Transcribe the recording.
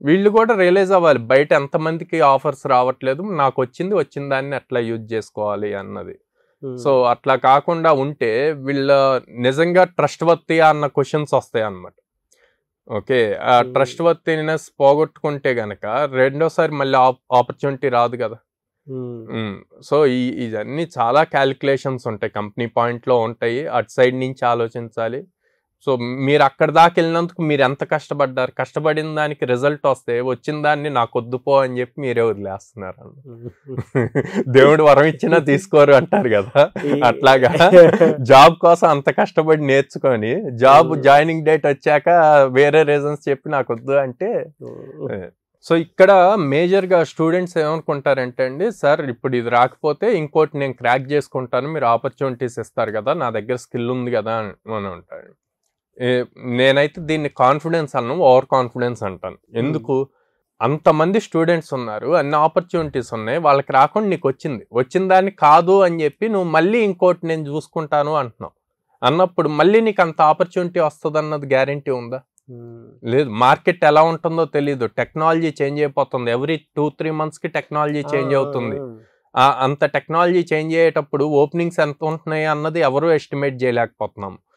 వీళ్ళు కూడా రియలైజ్ అవ్వాలి బయట ఎంతమందికి ఆఫర్స్ రావట్లేదు, నాకు వచ్చిన దాన్ని ఎట్లా యూజ్ చేసుకోవాలి అన్నది. సో అట్లా కాకుండా ఉంటే వీళ్ళ నిజంగా ట్రస్ట్ వర్తి అన్న క్వశ్చన్స్ వస్తాయి అన్నమాట. ఓకే, ఆ ట్రస్ట్ వర్తినెస్ పోగొట్టుకుంటే గనక రెండోసారి మళ్ళీ ఆపర్చునిటీ రాదు కదా. సో ఇవన్నీ చాలా క్యాలిక్యులేషన్స్ ఉంటాయి, కంపెనీ పాయింట్లో ఉంటాయి, అటు సైడ్ నుంచి ఆలోచించాలి. సో మీరు అక్కడ దాకా వెళ్ళినందుకు మీరు ఎంత కష్టపడ్డారు, కష్టపడిన దానికి రిజల్ట్ వస్తే వచ్చిన దాన్ని నాకు వద్దుపో అని చెప్పి మీరే వదిలేస్తున్నారు. దేవుడు వరం ఇచ్చినా తీసుకోరు అంటారు కదా, అట్లాగా జాబ్ కోసం అంత కష్టపడి నేర్చుకొని జాబ్ జాయినింగ్ డేట్ వచ్చాక వేరే రీజన్స్ చెప్పి నాకు వద్దు అంటే. సో ఇక్కడ మేజర్గా స్టూడెంట్స్ ఏమనుకుంటారంటే అండి, సార్ ఇప్పుడు ఇది రాకపోతే ఇంకోటి నేను క్రాక్ చేసుకుంటాను, మీరు ఆపర్చునిటీస్ ఇస్తారు కదా, నా దగ్గర స్కిల్ ఉంది కదా అని ఉంటారు. నేనైతే దీన్ని కాన్ఫిడెన్స్ అన్నాను, ఓవర్ కాన్ఫిడెన్స్ అంటాను. ఎందుకు, అంతమంది స్టూడెంట్స్ ఉన్నారు, అన్ని ఆపర్చునిటీస్ ఉన్నాయి, వాళ్ళకి రాకుండా నీకు వచ్చిన దాన్ని కాదు అని చెప్పి నువ్వు మళ్ళీ ఇంకోటి నేను చూసుకుంటాను అంటున్నావు. అన్నప్పుడు మళ్ళీ నీకు అంత ఆపర్చునిటీ వస్తుంది అన్నది గ్యారంటీ ఉందా? లేదు. మార్కెట్ ఎలా ఉంటుందో తెలీదు, టెక్నాలజీ చేంజ్ అయిపోతుంది, ఎవ్రీ 2-3 monthsకి టెక్నాలజీ చేంజ్ అవుతుంది. అంత టెక్నాలజీ చేంజ్ అయ్యేటప్పుడు ఓపెనింగ్స్ ఎంత ఉంటున్నాయి అన్నది ఎవరు ఎస్టిమేట్ చేయలేకపోతున్నాం.